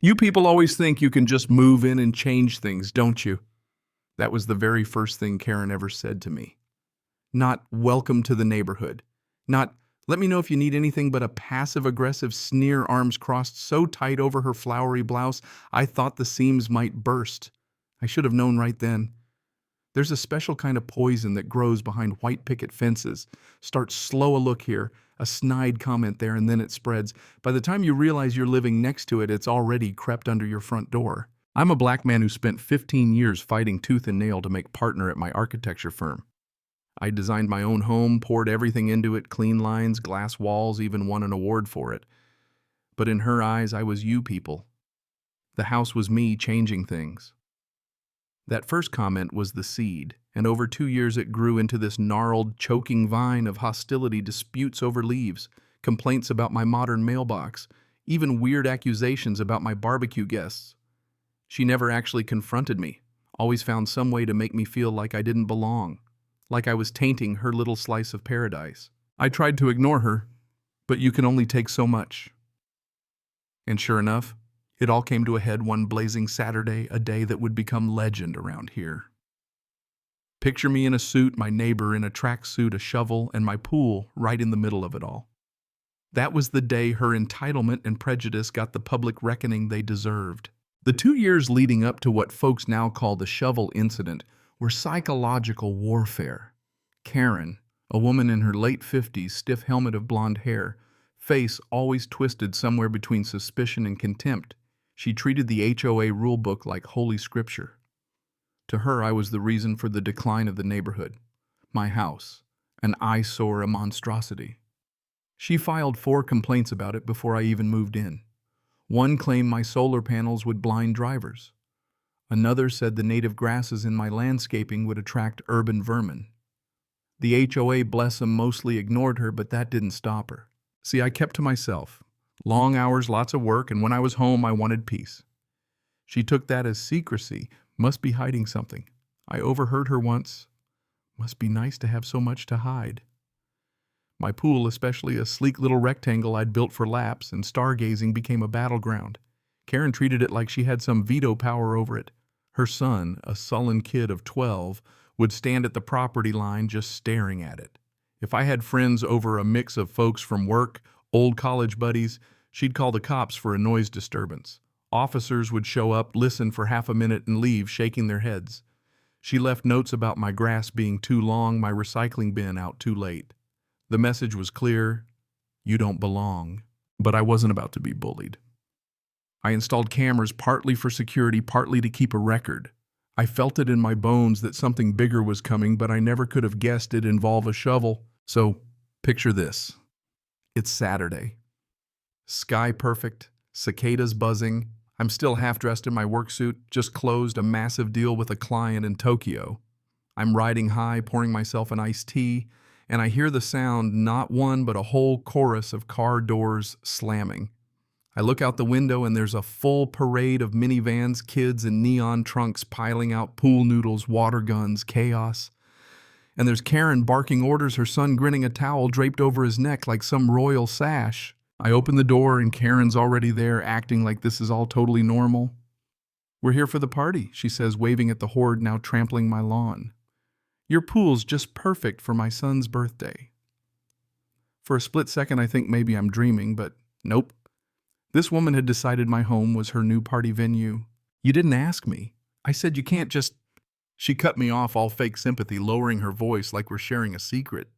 You people always think you can just move in and change things, don't you? That was the very first thing Karen ever said to me. Not welcome to the neighborhood. Not let me know if you need anything, but a passive-aggressive sneer, arms crossed so tight over her flowery blouse I thought the seams might burst. I should have known right then. There's a special kind of poison that grows behind white picket fences. Start slow a look here, a snide comment there, and then it spreads. By the time you realize you're living next to it, it's already crept under your front door. I'm a black man who spent 15 years fighting tooth and nail to make partner at my architecture firm. I designed my own home, poured everything into it, clean lines, glass walls, even won an award for it. But in her eyes, I was you people. The house was me changing things. That first comment was the seed, and over 2 years it grew into this gnarled, choking vine of hostility, disputes over leaves, complaints about my modern mailbox, even weird accusations about my barbecue guests. She never actually confronted me, always found some way to make me feel like I didn't belong, like I was tainting her little slice of paradise. I tried to ignore her, but you can only take so much. And sure enough, it all came to a head one blazing Saturday, a day that would become legend around here. Picture me in a suit, my neighbor in a tracksuit, a shovel, and my pool right in the middle of it all. That was the day her entitlement and prejudice got the public reckoning they deserved. The 2 years leading up to what folks now call the shovel incident were psychological warfare. Karen, a woman in her late 50s, stiff helmet of blonde hair, face always twisted somewhere between suspicion and contempt, she treated the HOA rulebook like holy scripture. To her, I was the reason for the decline of the neighborhood. My house, an eyesore, a monstrosity. She filed 4 complaints about it before I even moved in. One claimed my solar panels would blind drivers. Another said the native grasses in my landscaping would attract urban vermin. The HOA, bless 'em, mostly ignored her, but that didn't stop her. See, I kept to myself. Long hours, lots of work, and when I was home, I wanted peace. She took that as secrecy, must be hiding something. I overheard her once. Must be nice to have so much to hide. My pool, especially a sleek little rectangle I'd built for laps, and stargazing became a battleground. Karen treated it like she had some veto power over it. Her son, a sullen kid of 12, would stand at the property line just staring at it. If I had friends over, a mix of folks from work, old college buddies, she'd call the cops for a noise disturbance. Officers would show up, listen for half a minute, and leave, shaking their heads. She left notes about my grass being too long, my recycling bin out too late. The message was clear: you don't belong. But I wasn't about to be bullied. I installed cameras partly for security, partly to keep a record. I felt it in my bones that something bigger was coming, but I never could have guessed it'd involve a shovel. So, picture this. It's Saturday. Sky perfect, cicadas buzzing. I'm still half dressed in my work suit, just closed a massive deal with a client in Tokyo. I'm riding high, pouring myself an iced tea, and I hear the sound, not one but a whole chorus of car doors slamming. I look out the window and there's a full parade of minivans, kids in neon trunks piling out pool noodles, water guns, chaos. And there's Karen barking orders, her son grinning, a towel draped over his neck like some royal sash. I open the door and Karen's already there, acting like this is all totally normal. "We're here for the party," she says, waving at the horde now trampling my lawn. "Your pool's just perfect for my son's birthday." For a split second I think maybe I'm dreaming, but nope. This woman had decided my home was her new party venue. "You didn't ask me." I said, "You can't just..." She cut me off, all fake sympathy, lowering her voice like we're sharing a secret.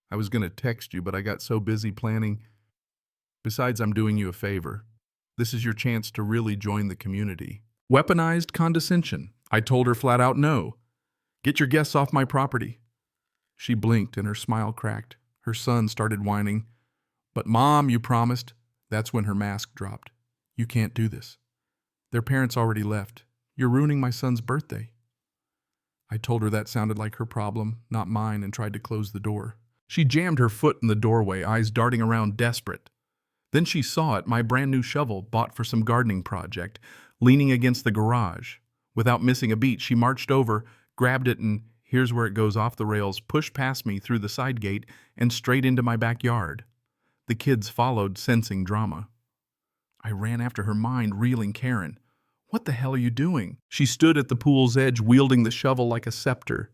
"I was going to text you, but I got so busy planning. Besides, I'm doing you a favor. This is your chance to really join the community." Weaponized condescension. I told her flat out no. "Get your guests off my property." She blinked and her smile cracked. Her son started whining. "But Mom, you promised." That's when her mask dropped. "You can't do this. Their parents already left. You're ruining my son's birthday." I told her that sounded like her problem, not mine, and tried to close the door. She jammed her foot in the doorway, eyes darting around, desperate. Then she saw it, my brand new shovel, bought for some gardening project, leaning against the garage. Without missing a beat, she marched over, grabbed it, and here's where it goes off the rails, pushed past me through the side gate and straight into my backyard. The kids followed, sensing drama. I ran after her, mind reeling. Karen, what the hell are you doing? She stood at the pool's edge, wielding the shovel like a scepter.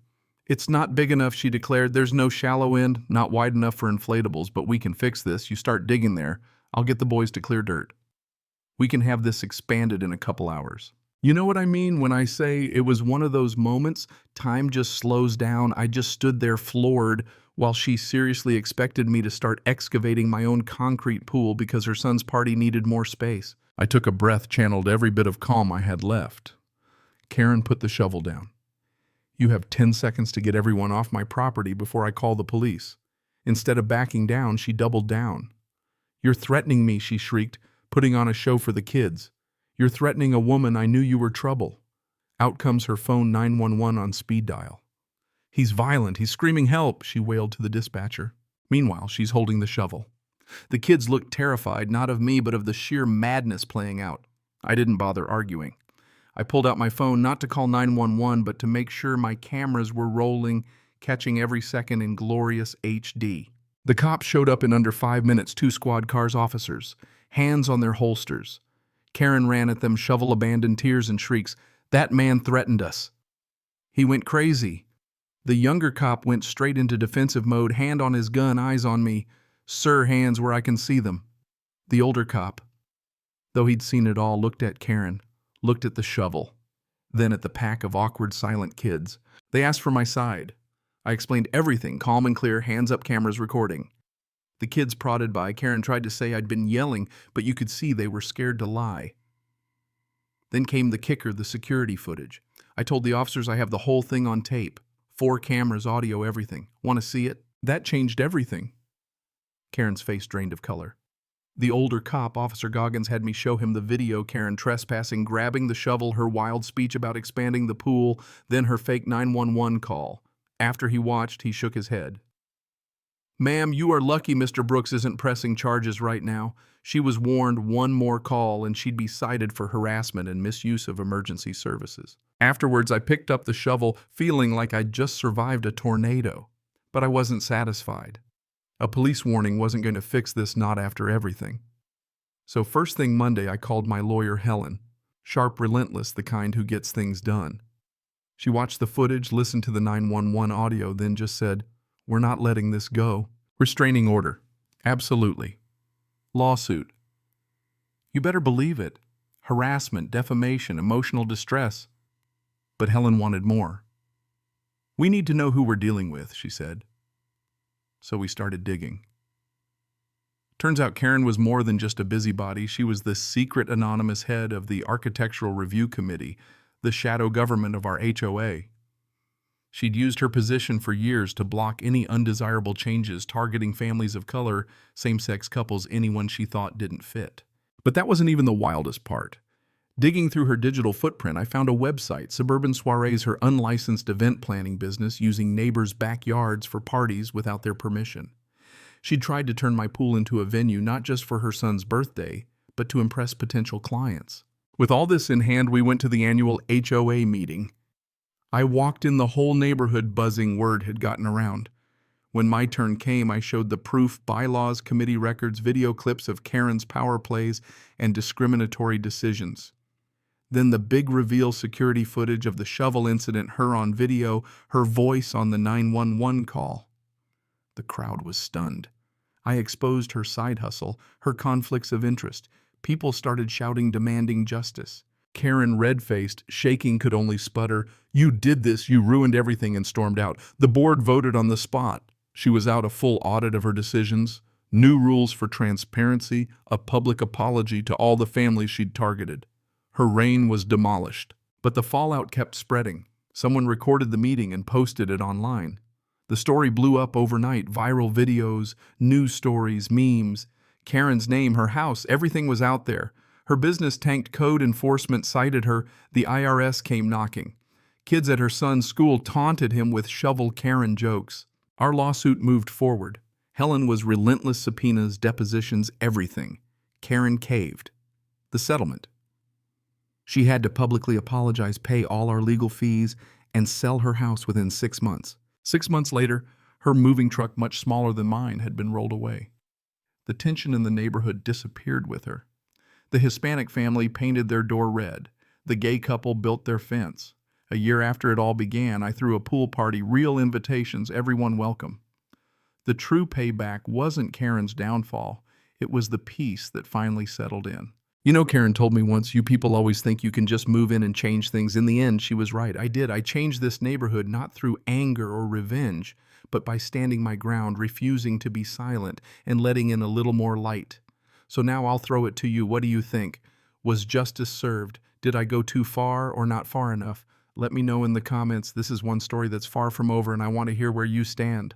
It's not big enough, she declared. There's no shallow end, not wide enough for inflatables, but we can fix this. You start digging there. I'll get the boys to clear dirt. We can have this expanded in a couple hours. You know what I mean when I say it was one of those moments, time just slows down. I just stood there floored while she seriously expected me to start excavating my own concrete pool because her son's party needed more space. I took a breath, channeled every bit of calm I had left. Karen put the shovel down. You have 10 seconds to get everyone off my property before I call the police. Instead of backing down, she doubled down. You're threatening me, she shrieked, putting on a show for the kids. You're threatening a woman. I knew you were trouble. Out comes her phone, 911 on speed dial. He's violent. He's screaming help, she wailed to the dispatcher. Meanwhile, she's holding the shovel. The kids looked terrified, not of me, but of the sheer madness playing out. I didn't bother arguing. I pulled out my phone, not to call 911, but to make sure my cameras were rolling, catching every second in glorious HD. The cops showed up in under 5 minutes, 2 squad cars, officers, hands on their holsters. Karen ran at them, shovel abandoned, tears and shrieks. That man threatened us. He went crazy. The younger cop went straight into defensive mode, hand on his gun, eyes on me. Sir, hands where I can see them. The older cop, though he'd seen it all, looked at Karen, looked at the shovel, then at the pack of awkward, silent kids. They asked for my side. I explained everything, calm and clear, hands up, cameras recording. The kids prodded by. Karen tried to say I'd been yelling, but you could see they were scared to lie. Then came the kicker, the security footage. I told the officers I have the whole thing on tape. 4 cameras, audio, everything. Want to see it? That changed everything. Karen's face drained of color. The older cop, Officer Goggins, had me show him the video, Karen trespassing, grabbing the shovel, her wild speech about expanding the pool, then her fake 911 call. After he watched, he shook his head. Ma'am, you are lucky Mr. Brooks isn't pressing charges right now. She was warned one more call and she'd be cited for harassment and misuse of emergency services. Afterwards, I picked up the shovel, feeling like I'd just survived a tornado. But I wasn't satisfied. A police warning wasn't going to fix this, not after everything. So first thing Monday, I called my lawyer, Helen. Sharp, relentless, the kind who gets things done. She watched the footage, listened to the 911 audio, then just said, "We're not letting this go." Restraining order. Absolutely. Lawsuit. You better believe it. Harassment, defamation, emotional distress. But Helen wanted more. We need to know who we're dealing with, she said. So we started digging. Turns out Karen was more than just a busybody. She was the secret anonymous head of the Architectural Review Committee, the shadow government of our HOA. She'd used her position for years to block any undesirable changes targeting families of color, same-sex couples, anyone she thought didn't fit. But that wasn't even the wildest part. Digging through her digital footprint, I found a website, Suburban Soirees, her unlicensed event planning business, using neighbors' backyards for parties without their permission. She'd tried to turn my pool into a venue not just for her son's birthday, but to impress potential clients. With all this in hand, we went to the annual HOA meeting. I walked in, the whole neighborhood buzzing, word had gotten around. When my turn came, I showed the proof, bylaws, committee records, video clips of Karen's power plays and discriminatory decisions. Then the big reveal, security footage of the shovel incident, her on video, her voice on the 911 call. The crowd was stunned. I exposed her side hustle, her conflicts of interest. People started shouting, demanding justice. Karen, red-faced, shaking, could only sputter, "You did this, you ruined everything," and stormed out. The board voted on the spot. She was out, a full audit of her decisions, new rules for transparency, a public apology to all the families she'd targeted. Her reign was demolished. But the fallout kept spreading. Someone recorded the meeting and posted it online. The story blew up overnight, viral videos, news stories, memes. Karen's name, her house, everything was out there. Her business tanked, code enforcement cited her, the IRS came knocking. Kids at her son's school taunted him with shovel Karen jokes. Our lawsuit moved forward. Helen was relentless, subpoenas, depositions, everything. Karen caved. The settlement. She had to publicly apologize, pay all our legal fees, and sell her house within 6 months. 6 months later, her moving truck, much smaller than mine, had been rolled away. The tension in the neighborhood disappeared with her. The Hispanic family painted their door red. The gay couple built their fence. A year after it all began, I threw a pool party, real invitations, everyone welcome. The true payback wasn't Karen's downfall. It was the peace that finally settled in. You know, Karen told me once, you people always think you can just move in and change things. In the end, she was right. I did. I changed this neighborhood not through anger or revenge, but by standing my ground, refusing to be silent, and letting in a little more light. So now I'll throw it to you. What do you think? Was justice served? Did I go too far or not far enough? Let me know in the comments. This is one story that's far from over, and I want to hear where you stand.